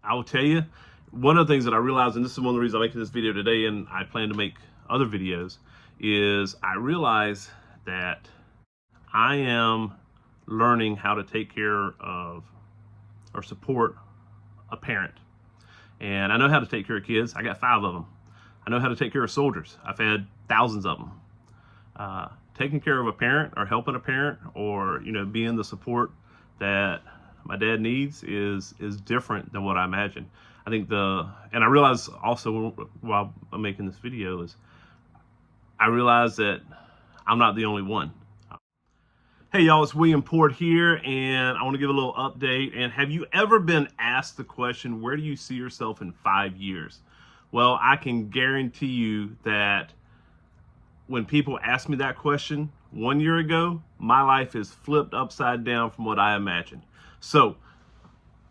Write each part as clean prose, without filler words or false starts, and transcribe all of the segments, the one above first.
I will tell you, one of the things that I realized, and this is one of the reasons I'm making this video today, and I plan to make other videos, is I realize that I am learning how to take care of or support a parent. And I know how to take care of kids. I got 5 of them. I know how to take care of soldiers. I've had thousands of them. Taking care of a parent or helping a parent or, being the support that my dad needs is different than what I imagined. I think and I realize also while I'm making this video is I realize that I'm not the only one. Hey y'all, it's William Port here, and I want to give a little update. And have you ever been asked the question, where do you see yourself in 5 years? Well, I can guarantee you that when people ask me that question 1 year ago, my life is flipped upside down from what I imagined. So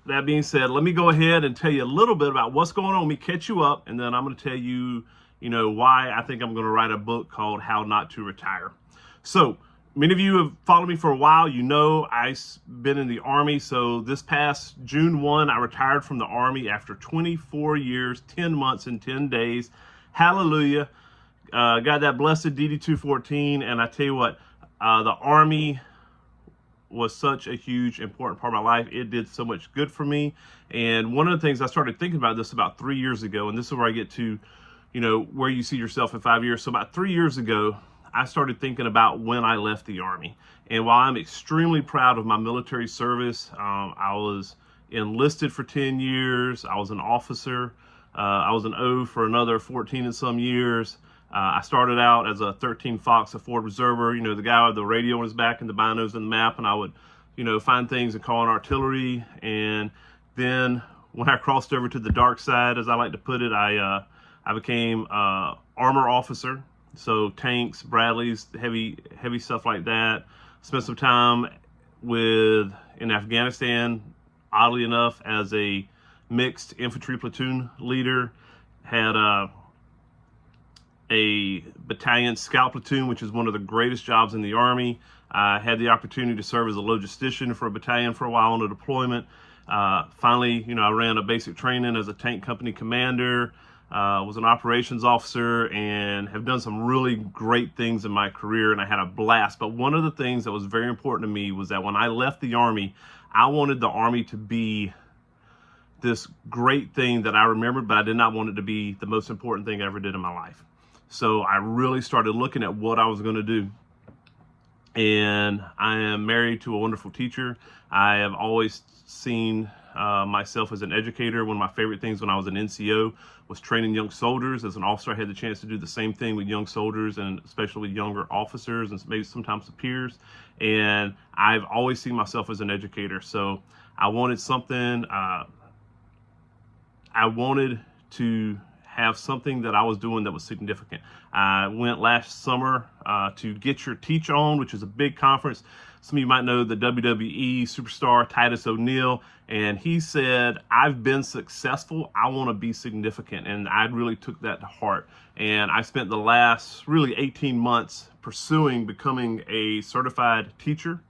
that being said, let me go ahead and tell you a little bit about what's going on. Let me catch you up, and then I'm going to tell you, why I think I'm going to write a book called How Not to Retire. So many of you have followed me for a while. I've been in the Army. So this past June 1, I retired from the Army after 24 years, 10 months, and 10 days. Hallelujah. Got that blessed DD-214. And I tell you what, the Army was such a huge, important part of my life. It did so much good for me. And one of the things I started thinking about this about 3 years ago, and this is where I get to, where you see yourself in 5 years. So about 3 years ago, I started thinking about when I left the Army. And while I'm extremely proud of my military service, I was enlisted for 10 years. I was an officer. I was an O for another 14 and some years. I started out as a 13 Fox, a Ford Reserver, the guy with the radio on his back and the binos and the map, and I would, find things and call in artillery. And then when I crossed over to the dark side, as I like to put it, I became armor officer. So tanks, Bradleys, heavy stuff like that. Spent some time in Afghanistan, oddly enough, as a mixed infantry platoon leader. Had a battalion scout platoon, which is one of the greatest jobs in the Army. I had the opportunity to serve as a logistician for a battalion for a while on a deployment. Finally, I ran a basic training as a tank company commander. Was an operations officer and have done some really great things in my career, and I had a blast. But one of the things that was very important to me was that when I left the Army, I wanted the Army to be this great thing that I remembered, but I did not want it to be the most important thing I ever did in my life. So I really started looking at what I was going to do. And I am married to a wonderful teacher. I have always seen myself as an educator. One of my favorite things when I was an NCO was training young soldiers. As an officer, I had the chance to do the same thing with young soldiers, and especially with younger officers and maybe sometimes the peers. And I've always seen myself as an educator. So I wanted something, I wanted to have something that I was doing that was significant. I went last summer to Get Your Teach On, which is a big conference. Some of you might know the WWE superstar Titus O'Neil, and he said, I've been successful, I want to be significant. And I really took that to heart. And I spent the last really 18 months pursuing becoming a certified teacher,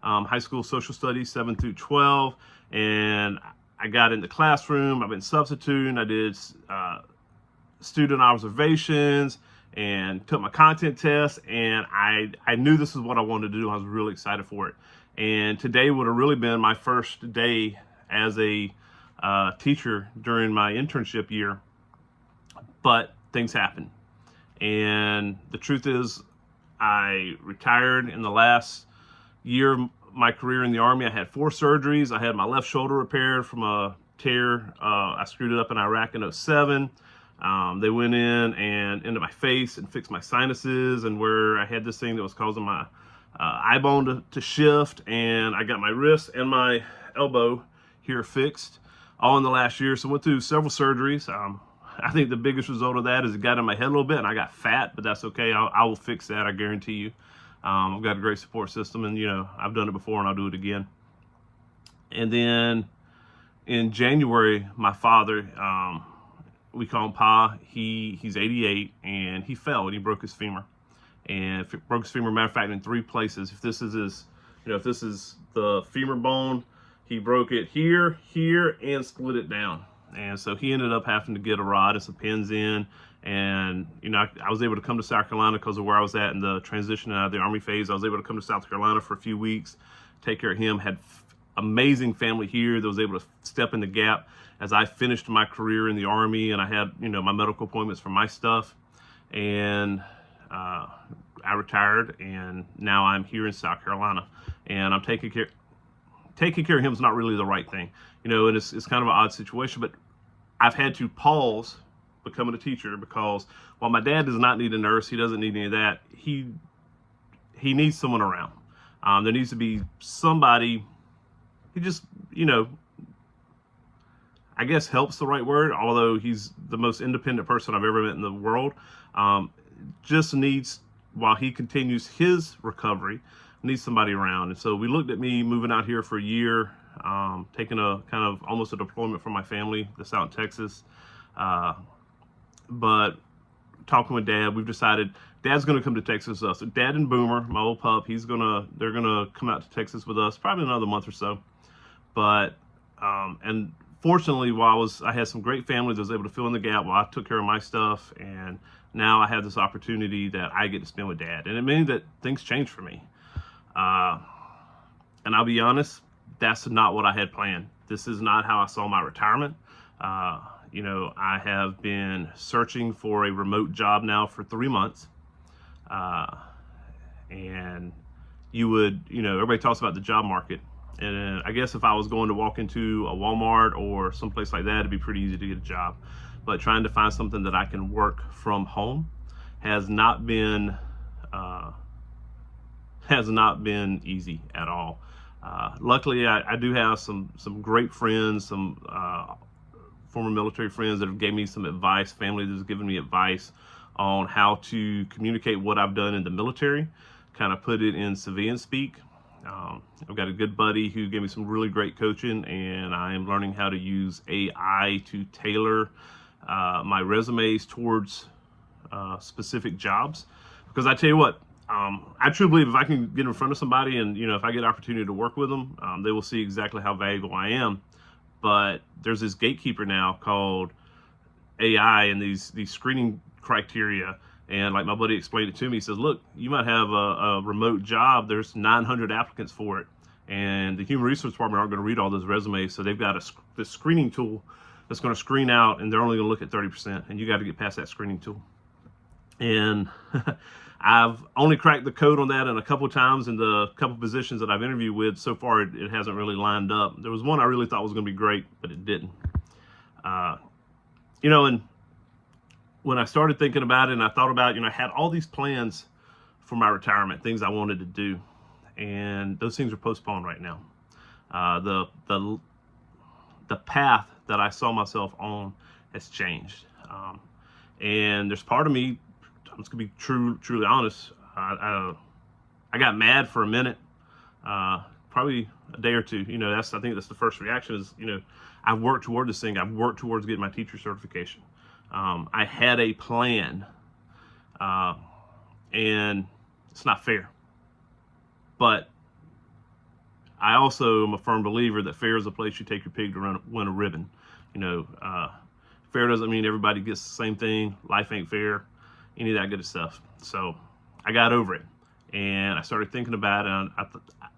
high school social studies 7 through 12. And I got in the classroom, I've been substituting, I did student observations and took my content test, and I knew this is what I wanted to do. I was really excited for it. And today would have really been my first day as a teacher during my internship year, but things happened. And the truth is, I retired in the last year of my career in the Army. I had 4 surgeries. I had my left shoulder repaired from a tear. I screwed it up in Iraq in 2007. They went in and into my face and fixed my sinuses, and where I had this thing that was causing my eye bone to shift, and I got my wrist and my elbow here fixed all in the last year. So I went through several surgeries. I think the biggest result of that is it got in my head a little bit, and I got fat, but that's okay. I will fix that, I guarantee you. I've got a great support system, and I've done it before, and I'll do it again. And then in January, my father, we call him Pa. He's 88, and he fell and he broke his femur. And broke his femur, matter of fact, in 3 places. If this is his, if this is the femur bone, He broke it here, here, and split it down. And so he ended up having to get a rod and some pins in. And, I was able to come to South Carolina because of where I was at in the transition out of the Army phase. I was able to come to South Carolina for a few weeks, take care of him, had amazing family here that was able to step in the gap as I finished my career in the Army, and I had, my medical appointments for my stuff. And I retired, and now I'm here in South Carolina, and I'm taking care of him is not really the right thing, and it's kind of an odd situation, but I've had to pause becoming a teacher because while my dad does not need a nurse, he doesn't need any of that, he needs someone around. There needs to be somebody who just, I guess help's the right word, although he's the most independent person I've ever met in the world. Just needs, while he continues his recovery, needs somebody around. And so we looked at me moving out here for a year, taking a kind of almost a deployment from my family that's out in Texas. But talking with Dad, we've decided Dad's going to come to Texas with us. So Dad and Boomer, my old pup, they're going to come out to Texas with us probably another month or so. But, and fortunately, while I had some great family that was able to fill in the gap while I took care of my stuff, and now I have this opportunity that I get to spend with Dad. And it means that things changed for me. And I'll be honest, that's not what I had planned. This is not how I saw my retirement. I have been searching for a remote job now for 3 months. And everybody talks about the job market. And I guess if I was going to walk into a Walmart or someplace like that, it'd be pretty easy to get a job. But trying to find something that I can work from home has not been easy at all. Luckily, I do have some great friends, some former military friends that have gave me some advice, family that's given me advice on how to communicate what I've done in the military, kind of put it in civilian speak. I've got a good buddy who gave me some really great coaching, and I am learning how to use AI to tailor my resumes towards specific jobs. Because I tell you what, I truly believe if I can get in front of somebody and, if I get an opportunity to work with them, they will see exactly how valuable I am. But there's this gatekeeper now called AI and these screening criteria. And like my buddy explained it to me, he says, look, you might have a remote job. There's 900 applicants for it. And the human resource department aren't going to read all those resumes. So they've got this screening tool that's going to screen out, and they're only going to look at 30%. And you got to get past that screening tool. And I've only cracked the code on that in a couple of times in the couple positions that I've interviewed with. So far, it hasn't really lined up. There was one I really thought was going to be great, but it didn't. And when I started thinking about it, and I thought about, I had all these plans for my retirement, things I wanted to do, and those things are postponed right now. The path that I saw myself on has changed, and there's part of me, I'm just gonna be truly honest. I got mad for a minute, probably a day or two. I think that's the first reaction is, I've worked toward this thing. I've worked towards getting my teacher certification. I had a plan, and it's not fair. But I also am a firm believer that fair is a place you take your pig to win a ribbon. Fair doesn't mean everybody gets the same thing. Life ain't fair, any of that good stuff. So I got over it, and I started thinking about it. And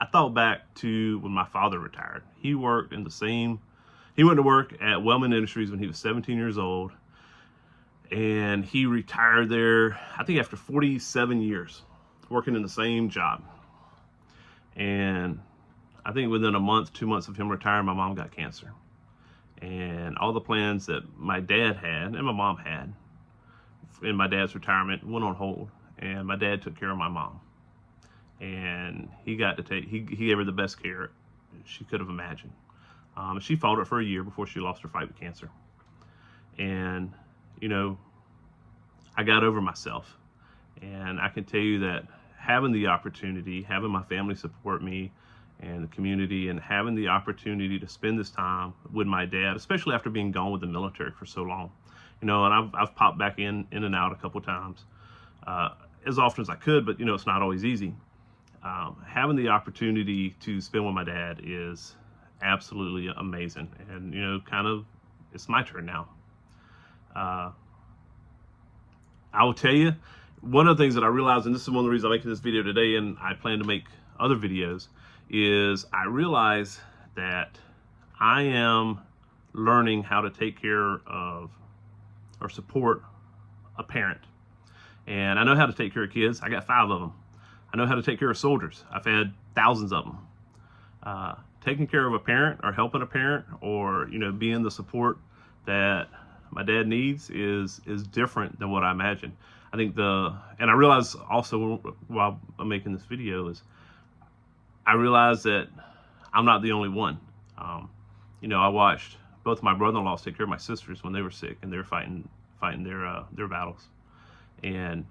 I thought back to when my father retired. He went to work at Wellman Industries when he was 17 years old. And he retired there, I think after 47 years, working in the same job. And I think within a month, 2 months of him retiring, my mom got cancer. And all the plans that my dad had and my mom had in my dad's retirement went on hold. And my dad took care of my mom. And he gave her the best care she could have imagined. She fought it for a year before she lost her fight with cancer. And I got over myself, and I can tell you that having the opportunity, having my family support me and the community, and having the opportunity to spend this time with my dad, especially after being gone with the military for so long, and I've popped back in and out a couple times, as often as I could, but it's not always easy. Having the opportunity to spend with my dad is absolutely amazing. And, kind of, it's my turn now. Uh, I will tell you, one of the things that I realized, and this is one of the reasons I'm making this video today, and I plan to make other videos, is I realize that I am learning how to take care of or support a parent. And I know how to take care of kids. I got 5 of them. I know how to take care of soldiers. I've had thousands of them. Taking care of a parent or helping a parent or, being the support that my dad needs is different than what I imagined. I think and I realize also while I'm making this video is I realized that I'm not the only one. I watched both my brother-in-laws take care of my sisters when they were sick and they were fighting their battles. And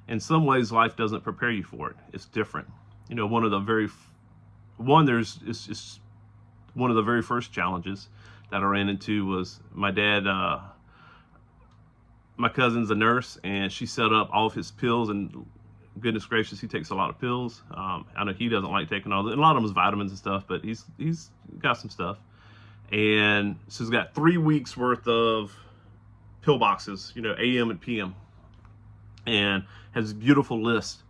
in some ways, life doesn't prepare you for it. It's different. It's one of the very first challenges that I ran into was my dad. My cousin's a nurse, and she set up all of his pills. And goodness gracious, he takes a lot of pills. I know he doesn't like taking all. And a lot of them is vitamins and stuff, but he's got some stuff. And so he's got 3 weeks worth of pill boxes, AM and PM, and has a beautiful list,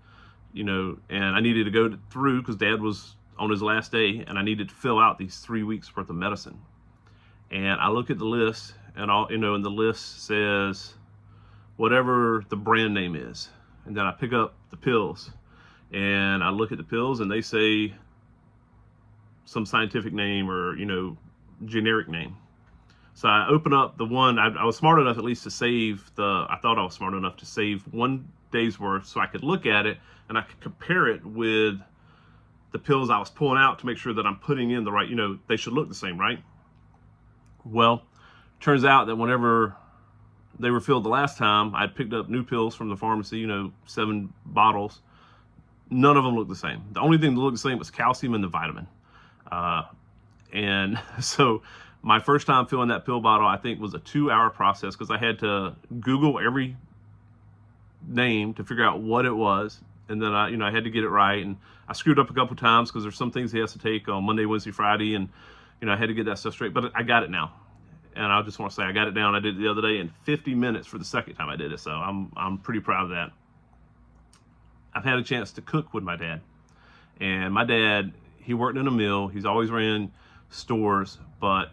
and I needed to go through because Dad was on his last day, and I needed to fill out these 3 weeks worth of medicine. And I look at the list, and and the list says whatever the brand name is, and then I pick up the pills, and I look at the pills, and they say some scientific name or generic name. So I open up the one, I was smart enough at least to save I thought I was smart enough to save 1 day's worth so I could look at it and I could compare it with the pills I was pulling out to make sure that I'm putting in the right, they should look the same, right? Well, turns out that whenever they were filled the last time, I'd picked up new pills from the pharmacy, 7 bottles. None of them looked the same. The only thing that looked the same was calcium and the vitamin. And so my first time filling that pill bottle, I think, was a 2-hour process because I had to Google every name to figure out what it was. And then I had to get it right. And I screwed up a couple times because there's some things he has to take on Monday, Wednesday, Friday. And, I had to get that stuff straight. But I got it now. And I just want to say I got it down. I did it the other day in 50 minutes for the second time I did it. So I'm pretty proud of that. I've had a chance to cook with my dad. And my dad, he worked in a mill. He's always ran stores, but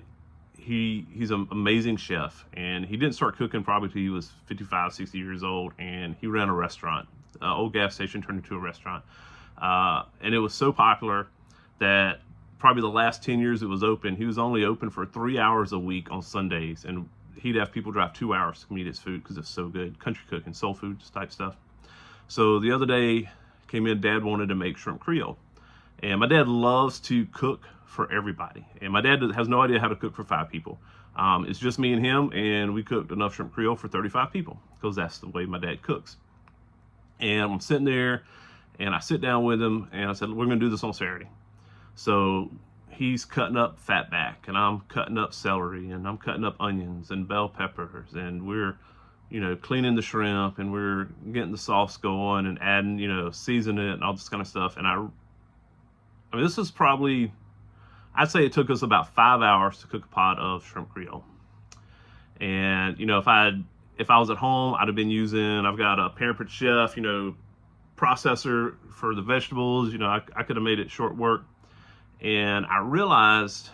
he's an amazing chef, and he didn't start cooking probably till he was 55, 60 years old, and he ran a restaurant. Old gas station turned into a restaurant, and it was so popular that probably the last 10 years it was open, he was only open for 3 hours a week on Sundays, and he'd have people drive 2 hours to come eat his food because it's so good. Country cooking, soul food type stuff. So the other day came in, Dad wanted to make shrimp Creole, and my dad loves to cook for everybody. And my dad has no idea how to cook for 5 people. It's just me and him, and we cooked enough shrimp Creole for 35 people because that's the way my dad cooks. And I'm sitting there, and I sit down with him, and I said, we're going to do this on Saturday. So he's cutting up fatback, and I'm cutting up celery, and I'm cutting up onions and bell peppers, and we're cleaning the shrimp, and we're getting the sauce going and adding, seasoning it and all this kind of stuff. And I mean, this is probably, I'd say it took us about 5 hours to cook a pot of shrimp Creole. And, if I was at home, I'd have been I've got a Pampered Chef, processor for the vegetables. I could have made it short work. And I realized,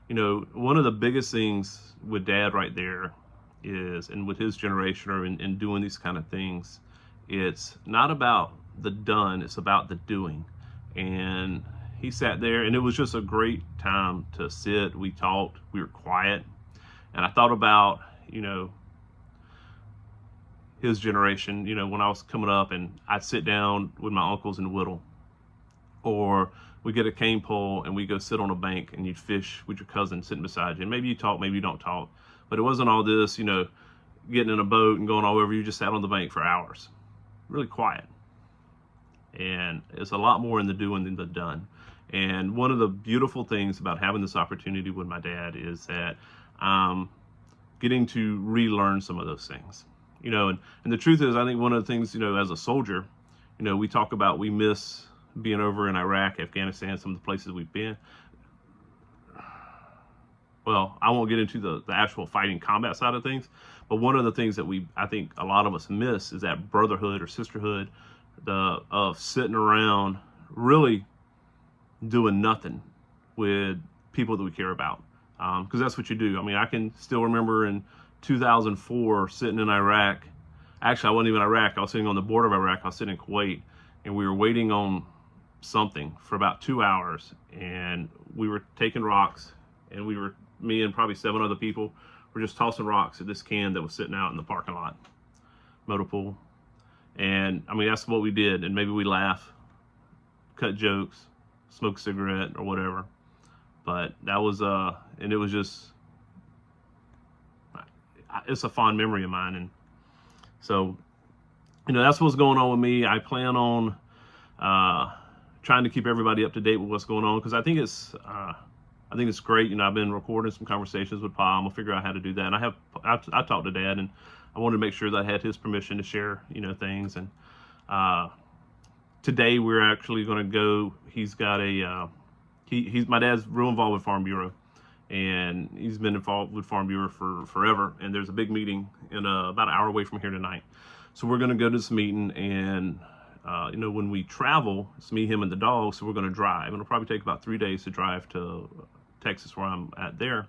one of the biggest things with Dad right there is, and with his generation or in doing these kind of things, it's not about the done, it's about the doing. And he sat there, and it was just a great time to sit. We talked, we were quiet, and I thought about, his generation, when I was coming up, and I'd sit down with my uncles and whittle, or we get a cane pole and we go sit on a bank and you'd fish with your cousin sitting beside you. And maybe you talk, maybe you don't talk, but it wasn't all this, getting in a boat and going all over. You just sat on the bank for hours, really quiet. And it's a lot more in the doing than the done. And one of the beautiful things about having this opportunity with my dad is that I'm getting to relearn some of those things. And the truth is, I think one of the things, as a soldier, we talk about we miss being over in Iraq, Afghanistan, some of the places we've been. Well, I won't get into the actual fighting combat side of things, but one of the things that I think a lot of us miss is that brotherhood or sisterhood, of sitting around really doing nothing with people that we care about, because that's what you do. I mean, I can still remember in 2004 sitting in Iraq. Actually, I wasn't even in Iraq. I was sitting on the border of Iraq. I was sitting in Kuwait, and we were waiting on something for about 2 hours, and we were taking rocks, and me and probably 7 other people were just tossing rocks at this can that was sitting out in the parking lot, motor pool. And I mean, that's what we did. And maybe we laugh, cut jokes, smoke a cigarette or whatever. But that was, and it was just, it's a fond memory of mine. And so, that's what's going on with me. I plan on trying to keep everybody up to date with what's going on, because I think it's great. I've been recording some conversations with Pa. I'm gonna figure out how to do that. And I talked to Dad, and I wanted to make sure that I had his permission to share, things. And today we're actually gonna go. He's got my dad's real involved with Farm Bureau, and he's been involved with Farm Bureau for forever. And there's a big meeting in about an hour away from here tonight. So we're gonna go to this meeting, and when we travel, it's me, him, and the dog. So we're gonna drive, and it'll probably take about 3 days to drive to Texas, where I'm at there.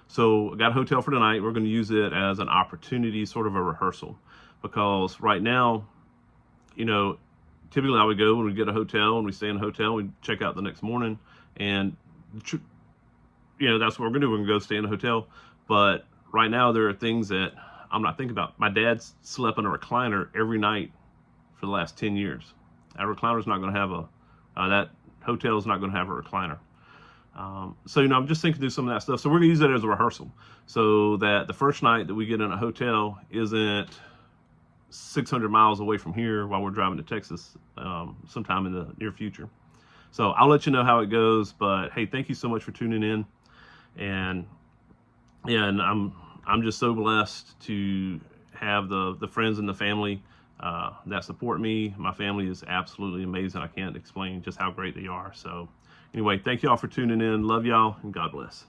So I got a hotel for tonight. We're going to use it as an opportunity, sort of a rehearsal, because right now, typically I would go when we get a hotel and we stay in a hotel, we check out the next morning, and that's what we're going to do. We're going to go stay in a hotel. But right now there are things that I'm not thinking about. My dad's slept in a recliner every night for the last 10 years. That recliner's not going to have that hotel's not going to have a recliner. So, I'm just thinking through some of that stuff. So we're going to use that as a rehearsal, so that the first night that we get in a hotel isn't 600 miles away from here while we're driving to Texas sometime in the near future. So I'll let you know how it goes. But hey, thank you so much for tuning in. And I'm just so blessed to have the friends and the family that support me. My family is absolutely amazing. I can't explain just how great they are. So anyway, thank y'all for tuning in. Love y'all, and God bless.